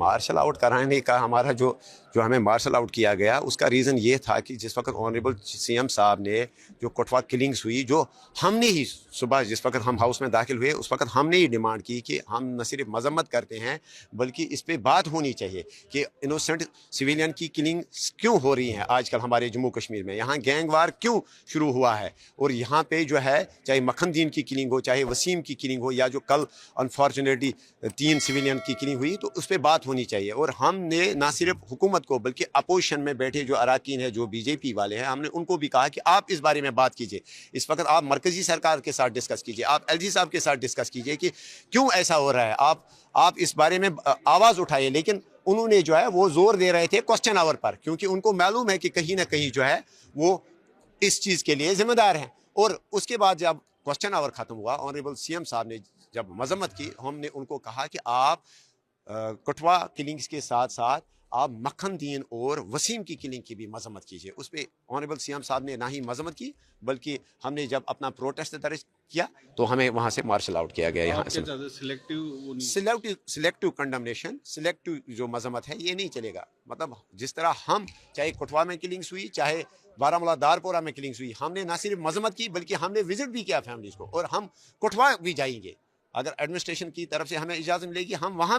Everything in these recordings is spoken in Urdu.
مارشل آؤٹ کرانے کا ہمارا جو ہمیں مارشل آؤٹ کیا گیا اس کا ریزن یہ تھا کہ جس وقت آنریبل سی ایم صاحب نے جو کٹھوا کلنگس ہوئی، جو ہم نے ہی صبح جس وقت ہم ہاؤس میں داخل ہوئے اس وقت ہم نے ہی ڈیمانڈ کی کہ ہم نہ صرف مذمت کرتے ہیں بلکہ اس پہ بات ہونی چاہیے کہ انوسنٹ سویلین کی کلنگ کیوں ہو رہی ہیں آج کل ہمارے جموں کشمیر میں، یہاں گینگ وار کیوں شروع ہوا ہے، اور یہاں پہ جو ہے چاہے مکھن دین کی کلنگ ہو، چاہے وسیم کی کلنگ ہو، یا جو کل انفارچونیٹلی 3 سویلین کی کلنگ ہوئی، تو اس پہ بات ہونی چاہیے۔ اور ہم نے نہ صرف حکومت کو بلکہ اپوزیشن میں بیٹھے جو اراکین ہیں، جو بی جے پی والے ہیں، ہم نے ان کو بھی کہا کہ آپ اس بارے میں بات کیجئے، اس وقت آپ مرکزی سرکار کے ساتھ ڈسکس کیجئے، آپ ایل جی صاحب کے ساتھ ڈسکس کیجئے کہ کیوں ایسا ہو رہا ہے، آپ اس بارے میں آواز اٹھائیے۔ لیکن انہوں نے جو ہے وہ زور دے رہے تھے کوسچن آور پر، کیونکہ ان کو معلوم ہے کہ کہیں نہ کہیں جو ہے وہ اس چیز کے لیے ذمہ دار ہیں۔ اور اس کے بعد جب کوسچن آور ختم ہوا، آنریبل سی ایم صاحب نے جب مذمت کی، ہم نے ان کو کہا کہ آپ کٹھوا کلنگز کے ساتھ ساتھ آپ مکھن دین اور وسیم کی کلنگ کی بھی مذمت کیجیے۔ اس پہ آنریبل سی ایم صاحب نے نہ ہی مذمت کی بلکہ ہم نے جب اپنا پروٹیسٹ درج کیا تو ہمیں وہاں سے مارشل آؤٹ کیا گیا۔ یہاں سلیکٹو کنڈمنیشن، سلیکٹو جو مذمت ہے یہ نہیں چلے گا۔ مطلب جس طرح ہم چاہے کٹھوا میں کلنگس ہوئی، چاہے بارہمولہ دارپورہ میں کلنگس ہوئی، ہم نے نہ صرف مذمت کی بلکہ ہم نے وزٹ بھی کیا فیملیز کو، اور ہم کٹھوا بھی جائیں گے اگر ایڈمنسٹریشن کی طرف سے ہمیں اجازت ملے گی، ہم وہاں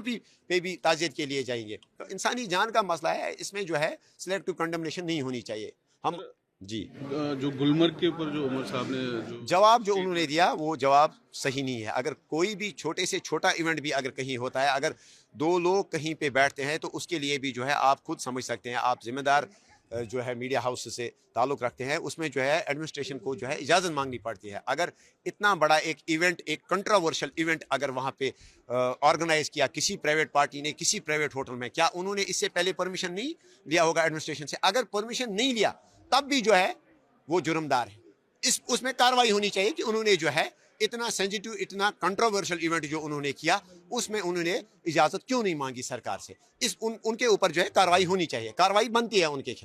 پہ بھی تعزیت کے لیے جائیں گے۔ تو انسانی جان کا مسئلہ ہے، اس میں جو ہے سلیکٹو کنڈمنیشن نہیں ہونی چاہیے۔ ہم جی جو گلمرگ کے اوپر جو عمر صاحب نے جواب جو انہوں نے دیا وہ جواب صحیح نہیں ہے۔ اگر کوئی بھی چھوٹے سے چھوٹا ایونٹ بھی اگر کہیں ہوتا ہے، اگر 2 لوگ کہیں پہ بیٹھتے ہیں تو اس کے لیے بھی جو ہے آپ خود سمجھ سکتے ہیں، آپ ذمہ دار جو ہے میڈیا ہاؤس سے تعلق رکھتے ہیں، اس میں جو ہے ایڈمنسٹریشن کو جو ہے اجازت مانگنی پڑتی ہے۔ اگر اتنا بڑا ایک ایونٹ، ایک کنٹراورشل ایونٹ اگر وہاں پہ آرگنائز کیا کسی پرائیویٹ پارٹی نے، کسی پرائیویٹ ہوٹل میں، کیا انہوں نے اس سے پہلے پرمیشن نہیں لیا ہوگا ایڈمنسٹریشن سے؟ اگر پرمیشن نہیں لیا تب بھی جو ہے وہ جرمدار ہے۔ اس میں کاروائی ہونی چاہیے کہ انہوں نے جو ہے اتنا سینسیٹیو، اتنا کنٹروورشل ایونٹ جو انہوں نے کیا، اس میں انہوں نے اجازت کیوں نہیں مانگی سرکار سے؟ ان کے اوپر جو ہے کاروائی ہونی چاہیے، کاروائی بنتی ہے ان کے خلاف۔